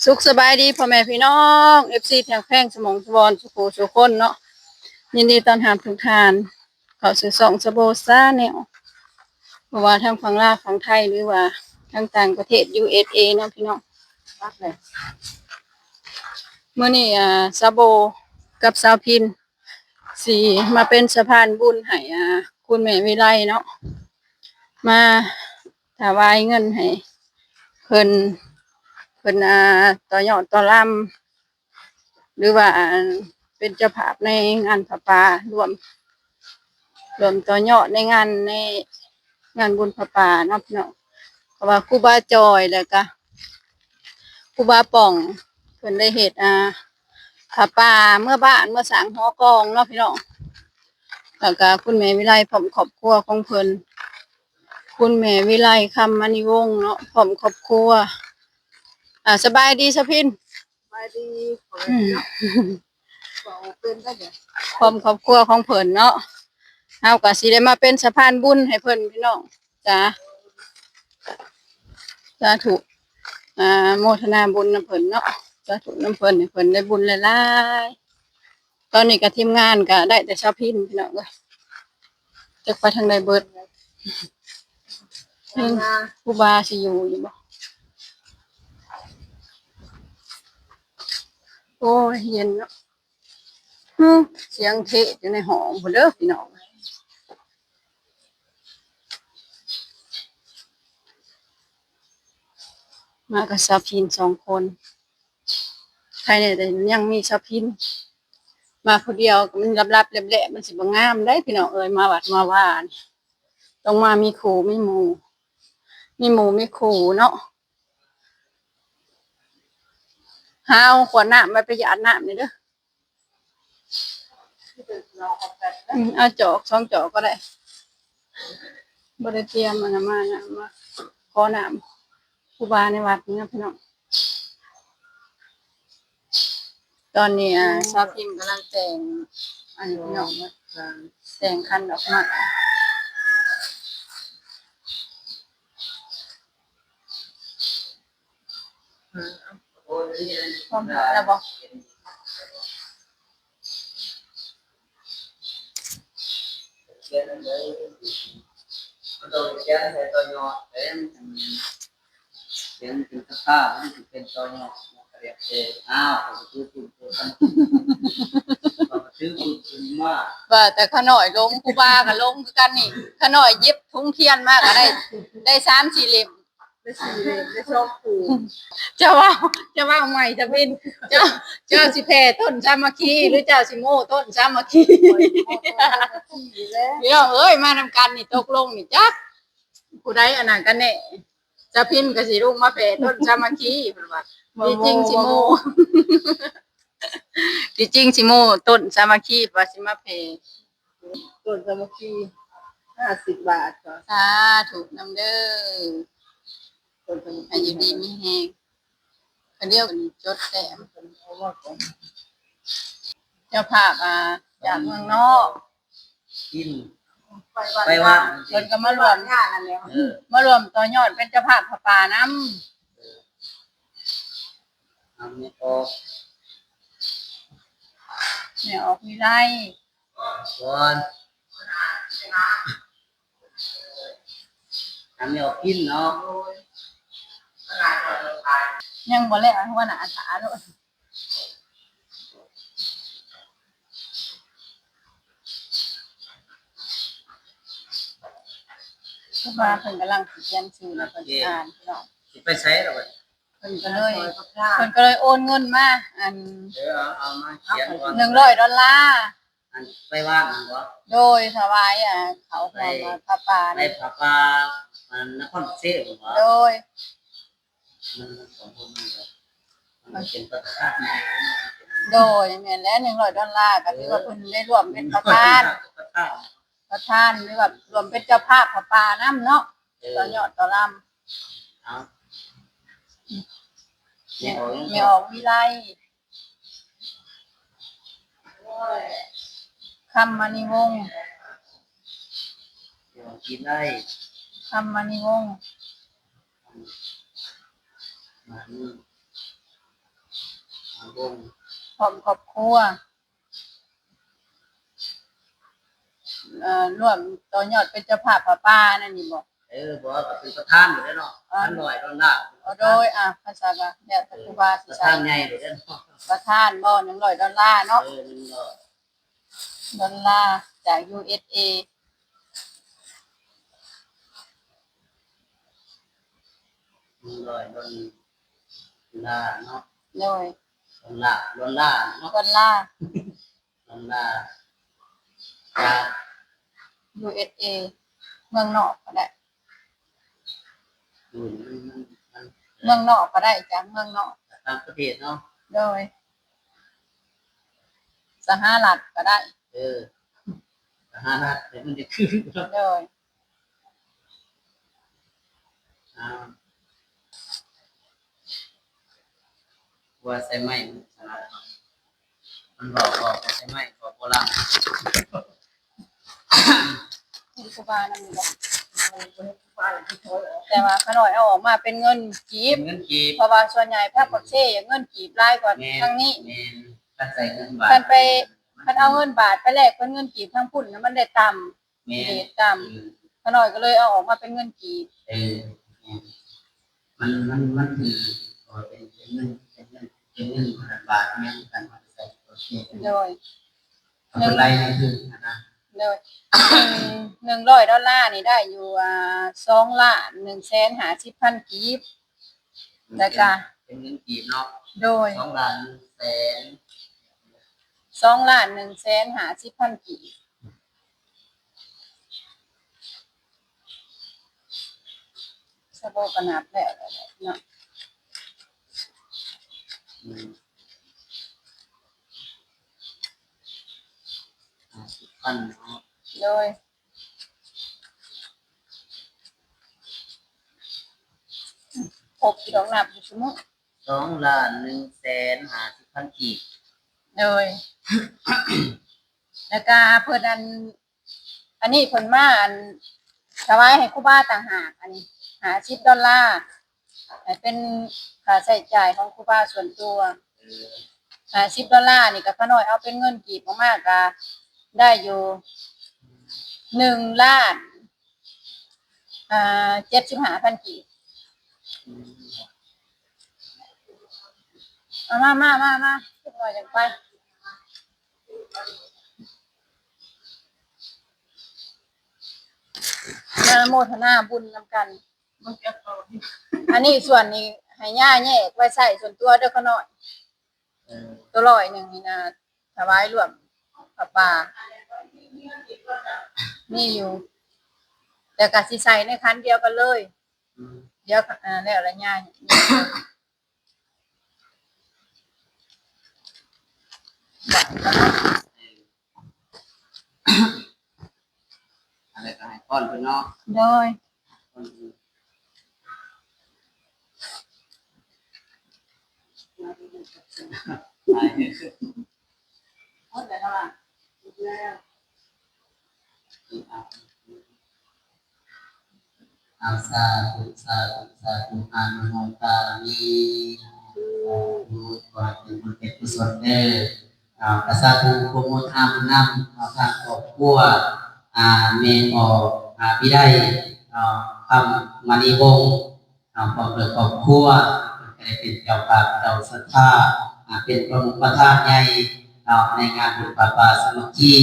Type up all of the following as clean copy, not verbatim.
สุขสบายดีพ่อแม่พี่น้องFCแพงแพงสมองสวรสุขสุขคนเนาะยินดีต้อนรับทุกท่านเข้าสู่สโบซ่าแนวเพราะว่าทั้งฝั่งลาวฝั่งไทยหรือว่าทั้งต่างประเทศ USA เนาะพี่น้องรับเลยเมื่อนี้ซาโบกับสาวพินสีมาเป็นสะพานบุญให้คุณแม่วิไลเนาะมาถวายเงินให้เพิ่นต่อยอดต่อลำหรือว่าเป็นเจ้าภาพในงานผาป่ารวมต่อยอดในงานบุญผาป่าเนาะพี่น้องเพราะว่าครูบาจอยแล้วก็ครูบาป่องเพิ่นได้เฮ็ดผาป่าเมื่อบ้านเมื่อสร้างหอกองเนาะพี่น้องแล้วก็คุณแม่วิไลพร้อมครอบครัวของเพิ่นคุณแม่วิไลคำมณีวงศ์เนาะพร้อมครอบครัวสบายดีสะพินสบายดีเป็นได้เดี๋ยวพร้อมครอบครัวของเพิ่นเนาะเฮาก็สิได้มาเป็นสะพานบุญให้เพิ่นพี่น้องจ้าสาธุโมทนาบุญนำเพิ่นเนาะสาธุนำเพิ่นให้เพิ่นได้บุญหลายๆตอนนี้ก็ทีมงานก็ได้แต่ชาวพินพี่น้องเอ้ยจักไปทางใดเบิดครูบาสิอยู่บ่โอ้ยเย็นเนาะเสียงเทศอยู่ในห้องพุ่นเด้อพี่น้องมากับชาวพิน2คนใครเนี่ยแต่ยังมีชาวพินมาผู้เดียวก็มันลับๆแหลๆมันสิบ่งามได้พี่น้องเอ้ยมาวัดมาว่านี่ต้องมามีครูมีหมู่มีครูเนาะหาเอาขวดน้ำมาประหยัดน้ำนี่เด้อเอาจอก2จอกก็ได้บ่ได้เตรียมอันนั้นมานะมาขอน้ำครูบาในวัดนี่นะพี่น้องตอนนี้ชาวพิมพ์กำลังแต่งอันนี้พี่น้องแต่งคันดอกไม้พร้อมแล้วบ่เขียนเลยมันต้องเขียนให้ตัวยอเป็นเขียนเป็นคาถามันจะเป็นตัวยอเรียกเองผมคือคุณผมคือคุณว่าแต่ขน่อยลงครูบาก็ลงคือกันนี่ขน่อยเย็บทุงเทียนมากก็ได้3-4เล่มได้สี่เล่มได้ชอบผูจะว่าใหม่จะเป็นเจ้าสิแผ่ต้นสามัคคีหรือเจ้าสิโม่ต้นสามัคคีเดี๋ยวเอ้ยมานำกันนี่ตกลงนี่จักผู้ใดอันนั้นกันแน่จะพิมพ์ก็สิลุงมาแผ่ต้นสามัคคีเพิ่นว่าที่จริงสิโม่ที่จริงสิโม่ต้นสามัคคีว่าสิมาแผ่ต้นสมุกี50 บาทค่ะสาธุนำเด้อต้นสมุให้อยู่ดีมีแฮงเขาเรียกจดแต้มเพราะว่าของเจ้าภาพจากเมืองนอก กินไปว่าเพิ่นก็มารวมงานนั่นแหละมารวมต่อยอดเป็นเจ้าภาพผาป่านำนี่ออกเนี่ยออกวิไลก่อนนี่ออกกินเนาะยังบ่แล้วหัวหน้าถาโลดครูบาเพิ่นกำลังสิเขียนชื่อแล้วเพิ่นสิอ่านพี่น้องสิไปใช้แล้วบัดเพิ่นก็เลยโอนเงินมาอันเอามาเขียนก่อน$100อันไปว่างบ่โดยถวายเขาพร้อมผาป่าไปผาป่ามันนครเทพบ่โดยมันของผมมันเป็นประธานโดยแม่นแล้ว$100ก็ถือว่าเพิ่นได้ร่วมเป็นประธานหรือว่ารวมเป็นเจ้าภาพผาป่านำเนาะต่อยอดต่อลำเอาไม่ออกวิไลคำมณีวงศ์กินได้ คำมณีวงศ์มัน วง พร้อมครอบครัวร่วมต่อยอดเป็นเจ้าภาพผ้าป่านั่นนี่บ่ บอกว่าเป็นประธานอยู่แล้วเนาะ100 ดอลลาร์โดยภาษาว่าแล้วแต่ครูบาสิ ประ ใช้ ธานใหญ่อยู่แล้วเนาะประธานบ่$100เนาะ 100 ดอลลาร์จาก USA 100 ดอลลาร์เนาะ โดย ดอลลาร์เนาะ ดอลลาร์ ดอลลาร์จาก USA เมืองนอกก็ได้ อยู่มัน เมืองนอกก็ได้จากเมืองนอก ต่างประเทศเนาะ โดยสหรัฐก็ได้ สหรัฐเดี๋ยวมันจะขึ้น โดย ว่าใส่ไม้มันบอกว่าใส่ไม้บอกโบราณ ที่ครูบานั่นนี่แหละแต่ว่าขน่อยเอาออกมาเป็นเงินกีบ เงินกีบ เพราะว่าส่วนใหญ่ภาคปักเซ่เงินกีบหลายกว่าทางนี้ ถ้าใส่เงินบาท คันเอาเงินบาทไปแลกเป็นเงินกีบทั้งพุ่นนะมันได้ต่ำเรทต่ำขน่อยก็เลยเอาออกมาเป็นเงินกีบ มันคือเป็นเงินบาทเนี่ยกันมาใส่โอเค โดย อะไรนี่คือนะ โดย$100นี่ได้อยู่2,150,000กีบแล้วก็ เป็นเงินกีบเนาะ โดย 2,150,000กีบสะโบกนับแล้วเนาะ พัน โดยครบที่ดอกนับอยู่ชั่วโมง 2,150,000กีบ โดย แล้วก็เพิ่นอันนี้เพิ่นมาถวายให้ครูบาต่างหากอันนี้$50ให้เป็นค่าใช้จ่ายของครูบาส่วนตัว$50นี่ก็ขน้อยเอาเป็นเงินกีบมากๆก็ได้อยู่1,75,000กีบมาขึ้นหน่อยจังไปโมทนาบุญนำกัน อันนี้ส่วนนี้ให้ย่าแยกไว้ใส่ส่วนตัวเด้อขน้อยตัว100นี่นะถวายรวมผ้าป่านี่อยู่แต่ก็สิใส่ในคันเดียวกันเลยเดี๋ยวแล้วละย่าอะไรก็ให้ก้อนเพิ่นเนาะ โดยอาสาธุอานุโมทามิขอให้บุญเป็นกุศลเด้อกษัตริย์โปรโมทนาบุญนำทางครอบครัวเมนออกพี่ได้คำมณีวงศ์ความเกิดครอบครัวเป็นเจ้าภาพเจ้าศรัทธาเป็นประมุขประธานใหญ่ในงานบุญปาปาสามัคคี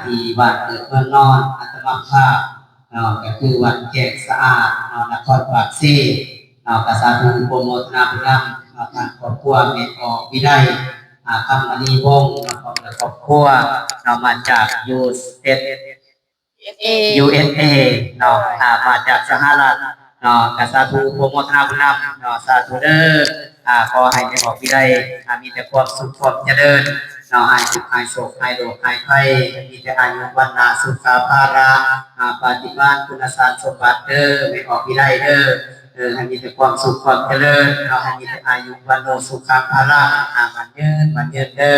ที่วัดเกิดเมืองนอนอัตมาภาพก็คือวัดแขกสะอาดนครปากเซ่กษัตริย์โปรโมทนาบุญนำทางครอบครัวเมนออกพี่ได้คำมณีวงศ์ความเกิดครอบครัวมาจาก USA มาจากสหรัฐกษัตริย์โปรโมทนาบุญนำสาธุเด้อขอให้ได้บอกพี่ได้มีแต่ความสุขความเจริญให้สุขให้โศกให้โรคให้ภัยมีแต่อายุวันนาสุขภาระปฏิบัติคุณสารสมบัติเด้อไม่ออกพี่ได้เด้อให้มีแต่ความสุขความเจริญให้มีแต่อายุวันโนสุขภาระมันยืนเด้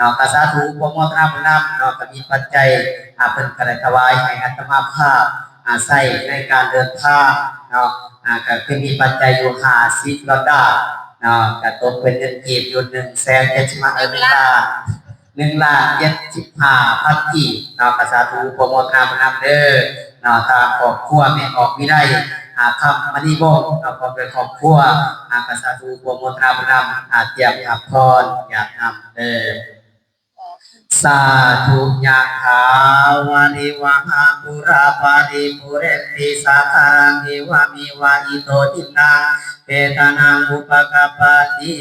อกษัตริย์โปรโมทนาบุญนำก็มีปัจจัยเพิ่นกระถวายให้อัตมาภาพใส่ในการเดินทางก็คือมีปัจจัยอยู่50 ดอลลาร์ เนาะกระตกเป็นเงินกีบอยู่175,000 กีบเนาะกสาธุโปรโมทนำเด้อเนาะทางครอบครัวแม่ออกวิไลคำมณีวงศ์เนาะพร้อมด้วยครอบครัวกสาธุโปรโมทนำเตรียมรับพรอยากนำเด้อสาธุยะถาวาริวหาปุราปาริปุเรนติสาคารังเอวะมิวะอิโตทินังเปตานังอุปกปปติ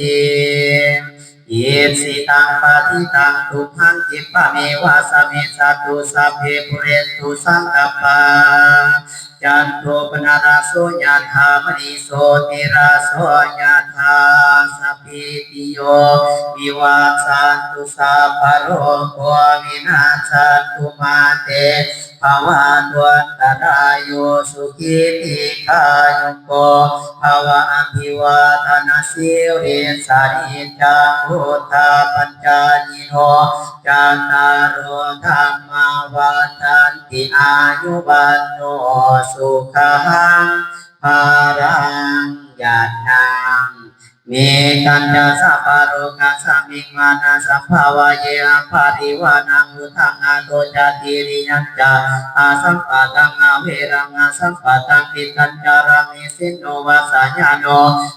อิสิตังปฏิตังตุมหังคิปะเมวะสมิจจตุสัพเพปุเรนตุสังกปปาจันโทปนาราโสยถามณีโสติราโสยถาสัพพิติโยวิวัชชันตุสัพพะโรโควินาศตุมาเตภวันตุตรายโยสุขิติกายุโกภวะอภิวาทนาสิริสานิจังพุทธาปัญจายิโนจันตารโอธรรมวัฏันติอายุวันโนสุขังภารังญาณังเมตัญญาสัพพะโรกัสสมิงมานะสัพพาวะเยอภาริวานังอุทังอาโตจาติริยัญจาอาสัมปะตังอาเวรังอาสัมปะตังปิตัญจารามิสินโนวาสัญญาโน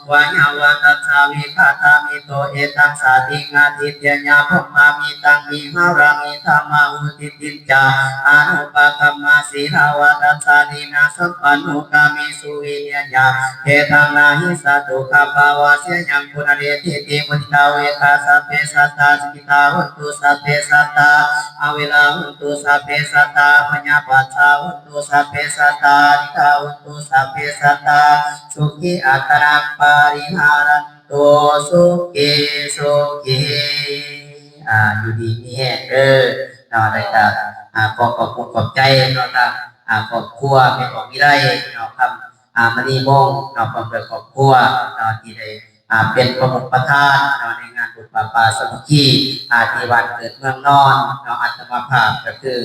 วะญาวัตัสสาวิภัตตามิโตเอตังสาติงาทิเตญาภมมามิตังมิหารังอิธรรมาหุติติจาอนุปคัมมาสีลาวะตัสสานินาสัมปันโนกามิสุวิญญาเทธังนาหิสัตุขภาวะเสยังปุณเรติติมุนิตาเวคาสัพเพสัตตาสกิตาหุตุสัพเพสัตตาอเวลาหุตุสัพเพสัตตาปัญญาปัสสาหุตุสัพเพสัตตานิกาหุตุสัพเพสัตตาสุขีอัตตรังปาริหารันโตสุขีสุขีอยู่ดีมีแห้งเนาะได้ครับขอบคุณขอบใจเนาะครับครอบครัวเป็นของวิไลเนาะครับมณีวงศ์เนาะความเป็นครอบครัวเนาะที่ได้เป็นประมุขประธานเนาะในงานบุญปาสามัคคีที่วัดเกิดเมืองนอนเนาะอัตมาภาพก็คือ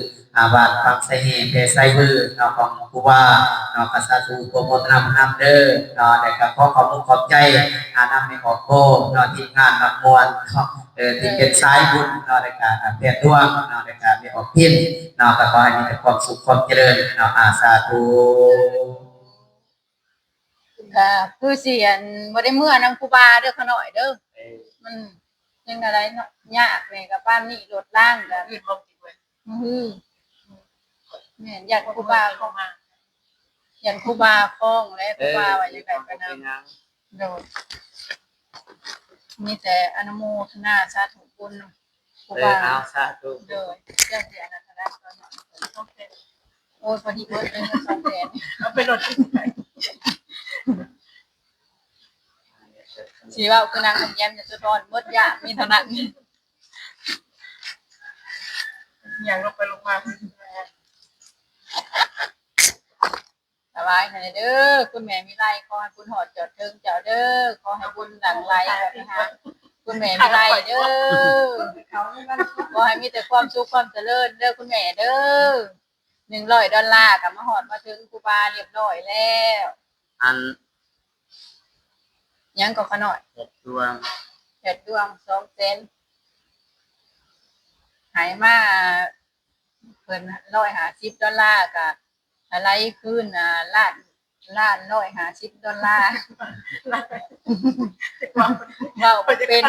วัดฟังไซเฮเพไซบือเนาะของผู้ว่าเนาะกษัตริย์โปรโมทนำเด้อเนาะได้กับขอขอบคุณขอบใจนำในขอบโคเนาะทีมงานนำมวลที่เป็นสายบุญเนาะในการเปลี่ยนดวงเนาะในการมีออกพินเนาะก็ขอให้มีแต่ความสุขความเจริญเนาะสาธุ ค่ะคือเสียนบ่ได้เมื่อนำครูบาเด้อขะหน่อยเด้อมันยังอะไรเนาะยากแม่กับป้านนี่รถล่างก็ยืดบ่ติดเว้ยแม่นอยากครูบาเข้ามาอยากครูบาคล้องและครูบาว่าจังได๋ไปนำโดยมีแต่อนุโมทนาสาธุบุญครูบาเอาสาธุ โดยเจ้าเสียนันทนาตอนนั้นโอ้ยพอดีเบิดเลยเงิน200,000เอาไปรถสิว่าคือนางคำแย้มจะสะท้อนเบิดยากมีเท่านั้นอย่างลงไปลงมาสบายให้เด้อคุณแม่มีไรขอให้บุญหอดจอดเทิงเจ้าเด้อขอให้บุญหลังไหลนะคะคุณแม่มีไรเด้อขอให้มีแต่ความสุขความเจริญเด้อคุณแม่เด้อ$100ก็มาหอดมาถึงครูบาเรียบร้อยแล้วอันยังก็ขะหน่อยเฮ็ดดวง2 เซนหายมาเพิ่น$150ก็อะไรขึ้นล้าน$150ว้าวบ่เป็น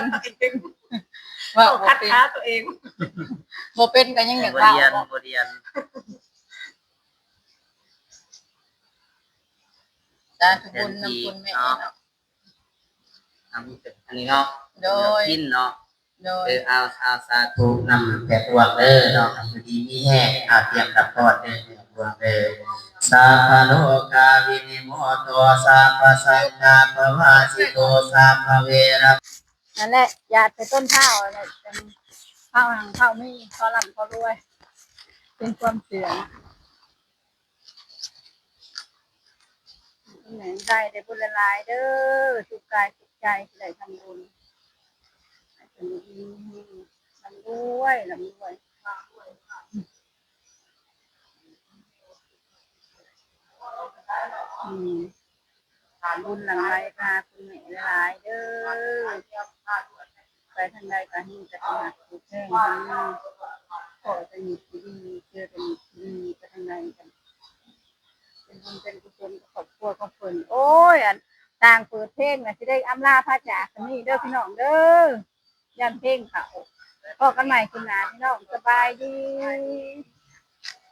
ว้าวบ่เป็นตัวเองบ่เป็นก็ยังอยากว้าวบ่เรียนสาธุบุญนำคุณแม่เนาะอันนี้เนาะโดยกินเนาะโดยเอาสาธุนำแต่ตัวเนาะอยู่ดีมีแห้งเตรียมรับพรตัวสัพพะโลกาวินิโมโตสัพพะสังฆาปวาสิโตสัพพะเวระนั่นแหละญาติไปต้นข้าวนั่นแหละเป็นข้าวหังข้าวมีข้าวลำข้าวรวยเป็นความเสื่อมแหน่ได้ได้บุญหลายเด้อสุขกายสุขใจได้ทำบุญลำด้วย บุญหลังไรพาคุณแม่หลายเด้อไปทางใดก็ให้จะต้องหักถูกแท่งทั้งขอจะมีที่ดีเจอจะมีที่ดีไปทางใดกันเป็นบุญเป็นกุศลขอบครัวของเพิ่นโอ้ยอันต่างเปิดเพลงน่ะสิได้อำลาพระจากกันนี่เด้อพี่น้องเด้อยันเพลงเขาพอกันใหม่คุณนาพี่น้องสบายดี